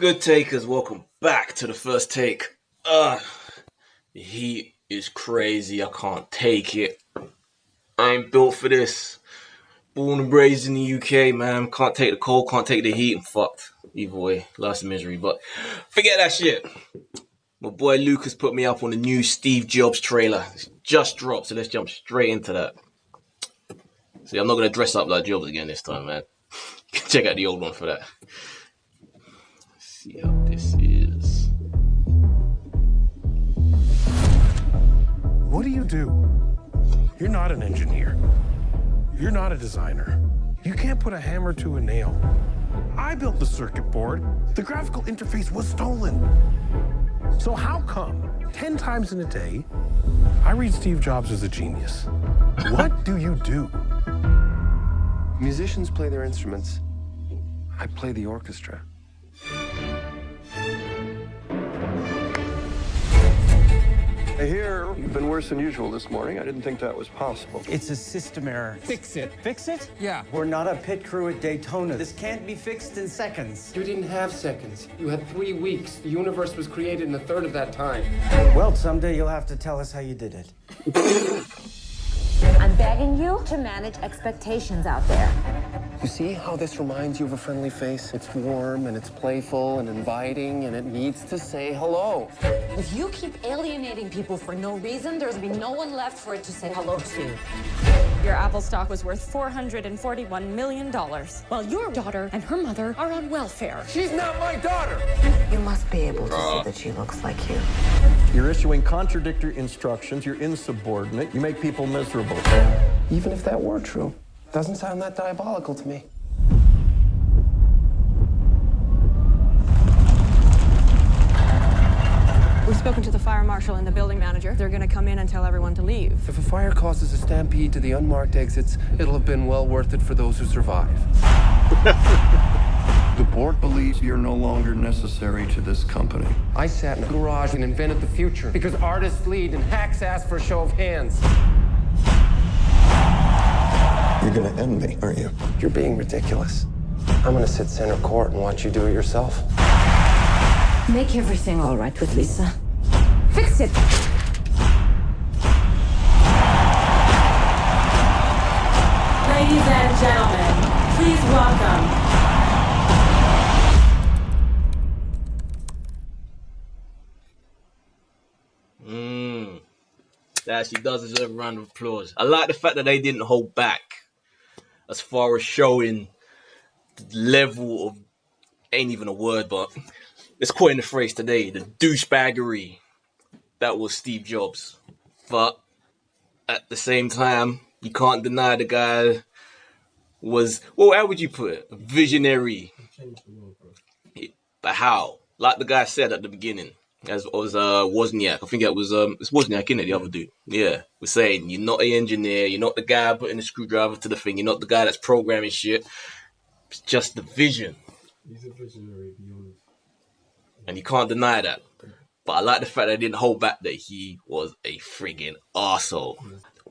Good takers, welcome back to the first take. The heat is crazy. I can't take it. I ain't built for this. Born and raised in the UK, man. Can't take the cold, can't take the heat. I'm fucked. Either way, life's a misery. But forget that shit. My boy Lucas put me up on the new Steve Jobs trailer. It's just dropped, so let's jump straight into that. See, I'm not going to dress up like Jobs again this time, man. Check out the old one for that. Let's see how this is. What do you do? You're not an engineer. You're not a designer. You can't put a hammer to a nail. I built the circuit board. The graphical interface was stolen. So how come 10 times in a day, I read Steve Jobs as a genius? What do you do? Musicians play their instruments. I play the orchestra. I hear you've been worse than usual this morning. I didn't think that was possible. It's a system error. Fix it. Fix it? Yeah. We're not a pit crew at Daytona. This can't be fixed in seconds. You didn't have seconds. You had 3 weeks. The universe was created in a third of that time. Well, someday you'll have to tell us how you did it. I'm begging you to manage expectations out there. You see how this reminds you of a friendly face? It's warm and it's playful and inviting and it needs to say hello. If you keep alienating people for no reason, there's gonna be no one left for it to say hello to. Your Apple stock was worth $441 million, while your daughter and her mother are on welfare. She's not my daughter! You must be able to see that she looks like you. You're issuing contradictory instructions, you're insubordinate, you make people miserable. Even if that were true, doesn't sound that diabolical to me. We've spoken to the fire marshal and the building manager. They're gonna come in and tell everyone to leave. If a fire causes a stampede to the unmarked exits, it'll have been well worth it for those who survive. The board believes you're no longer necessary to this company. I sat in a garage and invented the future because artists lead and hacks ask for a show of hands. You're gonna end me, aren't you? You're being ridiculous. I'm gonna sit center court and watch you do it yourself. Make everything all right with Lisa. Fix it. Ladies and gentlemen, please welcome. That actually does deserve a round of applause. I like the fact that they didn't hold back as far as showing the level of, ain't even a word, but let's coin the phrase today, the douchebaggery that was Steve Jobs. But at the same time, you can't deny the guy was, well, how would you put it? A visionary. But how? Like the guy said at the beginning, as was Wozniak. I think it was it's Wozniak, innit, the other dude. Yeah, we're saying you're not an engineer, you're not the guy putting the screwdriver to the thing, you're not the guy that's programming shit. It's just the vision. He's a visionary beyond. And you can't deny that. But I like the fact that I didn't hold back that he was a friggin' arsehole.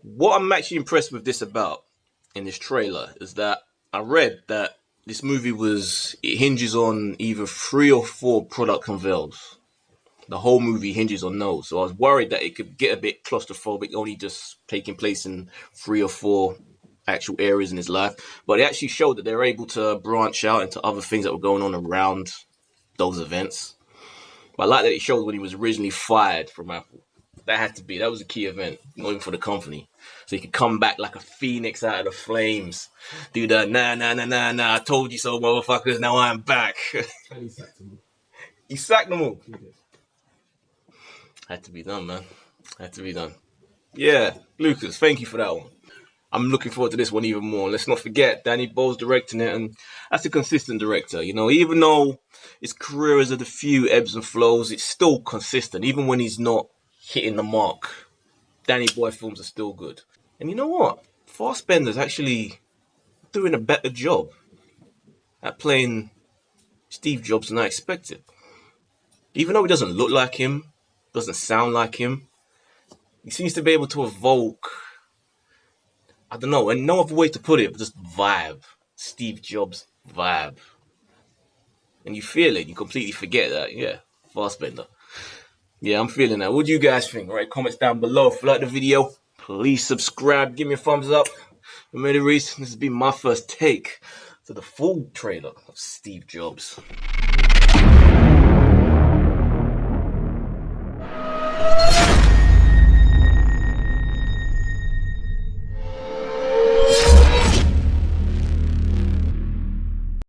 What I'm actually impressed with this about in this trailer is that I read that this movie it hinges on either 3 or 4 product unveils. The whole movie hinges on those. So I was worried that it could get a bit claustrophobic, only just taking place in 3 or 4 actual areas in his life. But it actually showed that they were able to branch out into other things that were going on around those events. But I like that it showed when he was originally fired from Apple. That was a key event, not even for the company. So he could come back like a phoenix out of the flames. Do that, nah, I told you so, motherfuckers, now I'm back. And he sacked him. He sacked them all. He did. Had to be done, man. Had to be done. Yeah, Lucas, thank you for that one. I'm looking forward to this one even more. Let's not forget, Danny Boyle's directing it, and that's a consistent director. You know, even though his career has had a few ebbs and flows, it's still consistent. Even when he's not hitting the mark, Danny Boyle films are still good. And you know what? Fassbender's actually doing a better job at playing Steve Jobs than I expected. Even though he doesn't look like him, doesn't sound like him, he seems to be able to evoke, I don't know, and no other way to put it, but just vibe. Steve Jobs vibe. and you feel it. You completely forget that. Yeah, Fassbender. Yeah, I'm feeling that. What do you guys think? All right, comments down below. If you like the video, please subscribe. Give me a thumbs up. Remember, this has been my first take to the full trailer of Steve Jobs.